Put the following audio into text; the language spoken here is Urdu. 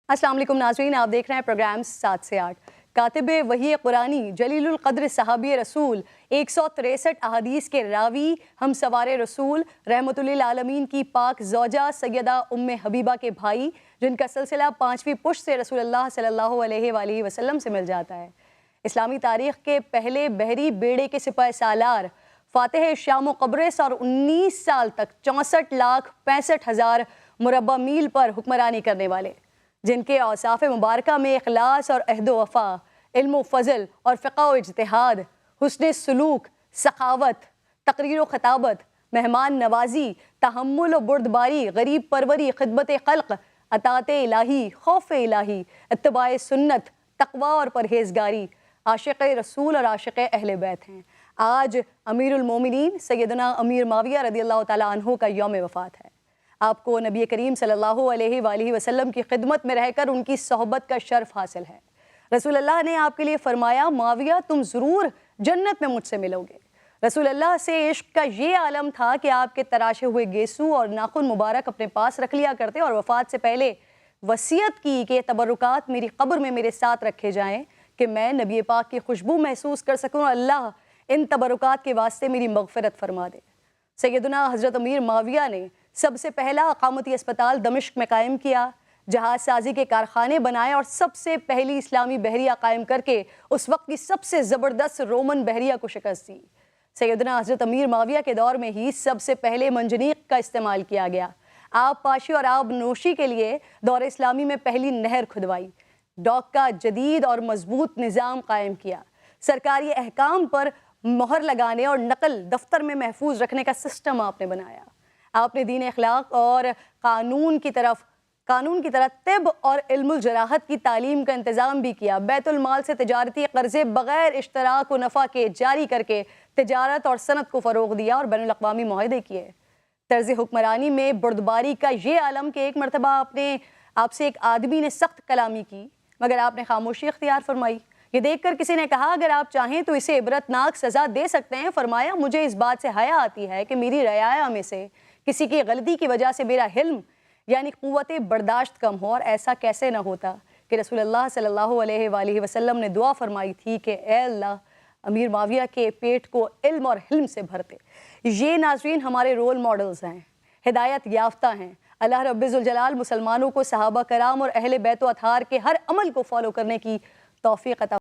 السلام علیکم ناظرین، آپ دیکھ رہے ہیں پروگرام 7 سے 8۔ کاتب وحی قرآنی، جلیل القدر صحابی رسول، 163 احادیث کے راوی، ہم سوار رسول، رحمت للعالمین کی پاک زوجہ سیدہ ام حبیبہ کے بھائی، جن کا سلسلہ 5ویں پشت سے رسول اللہ صلی اللہ علیہ وآلہ وسلم سے مل جاتا ہے۔ اسلامی تاریخ کے پہلے بحری بیڑے کے سپہ سالار، فاتح شام و قبرص، اور 19 سال تک 64,65,000 مربع میل پر حکمرانی کرنے والے، جن کے اوصاف مبارکہ میں اخلاص اور عہد و وفا، علم و فضل اور فقہ و اجتہاد، حسن سلوک، سخاوت، تقریر و خطابت، مہمان نوازی، تحمل و بردباری، غریب پروری، خدمت خلق، اطاعت الہی، خوف الہی، اتباع سنت، تقوی اور پرہیزگاری، عاشق رسول اور عاشق اہل بیت ہیں۔ آج امیر المومنین سیدنا امیر معاویہ رضی اللہ تعالیٰ عنہ کا یوم وفات ہے۔ آپ کو نبی کریم صلی اللہ علیہ وآلہ وسلم کی خدمت میں رہ کر ان کی صحبت کا شرف حاصل ہے۔ رسول اللہ نے آپ کے لیے فرمایا، معاویہ تم ضرور جنت میں مجھ سے ملو گے۔ رسول اللہ سے عشق کا یہ عالم تھا کہ آپ کے تراشے ہوئے گیسو اور ناخن مبارک اپنے پاس رکھ لیا کرتے، اور وفات سے پہلے وصیت کی کہ تبرکات میری قبر میں میرے ساتھ رکھے جائیں کہ میں نبی پاک کی خوشبو محسوس کر سکوں، اور اللہ ان تبرکات کے واسطے میری مغفرت فرما دے۔ سیدنا حضرت امیر معاویہ نے سب سے پہلا اقامتی اسپتال دمشق میں قائم کیا، جہاز سازی کے کارخانے بنائے، اور سب سے پہلی اسلامی بحریہ قائم کر کے اس وقت کی سب سے زبردست رومن بحریہ کو شکست دی۔ سیدنا حضرت امیر معاویہ کے دور میں ہی سب سے پہلے منجنیق کا استعمال کیا گیا۔ آب پاشی اور آب نوشی کے لیے دور اسلامی میں پہلی نہر کھدوائی، ڈاک کا جدید اور مضبوط نظام قائم کیا، سرکاری احکام پر مہر لگانے اور نقل دفتر میں محفوظ رکھنے کا سسٹم آپ نے بنایا۔ آپ نے دین اخلاق اور قانون کی طرح طب اور علم الجراحت کی تعلیم کا انتظام بھی کیا۔ بیت المال سے تجارتی قرضے بغیر اشتراک و نفع کے جاری کر کے تجارت اور صنعت کو فروغ دیا اور بین الاقوامی معاہدے کیے۔ طرز حکمرانی میں بردباری کا یہ عالم کہ ایک مرتبہ آپ سے ایک آدمی نے سخت کلامی کی، مگر آپ نے خاموشی اختیار فرمائی۔ یہ دیکھ کر کسی نے کہا، اگر آپ چاہیں تو اسے عبرتناک سزا دے سکتے ہیں۔ فرمایا، مجھے اس بات سے حیا آتی ہے کہ میری رعایا میں سے کسی کی غلطی کی وجہ سے میرا حلم یعنی قوت برداشت کم ہو، اور ایسا کیسے نہ ہوتا کہ رسول اللہ صلی اللہ علیہ وآلہ وسلم نے دعا فرمائی تھی کہ اے اللہ امیر معاویہ کے پیٹ کو علم اور حلم سے بھرتے۔ یہ ناظرین ہمارے رول ماڈلز ہیں، ہدایت یافتہ ہیں۔ اللہ رب ذوالجلال مسلمانوں کو صحابہ کرام اور اہل بیت و اطہار کے ہر عمل کو فالو کرنے کی توفیق عطا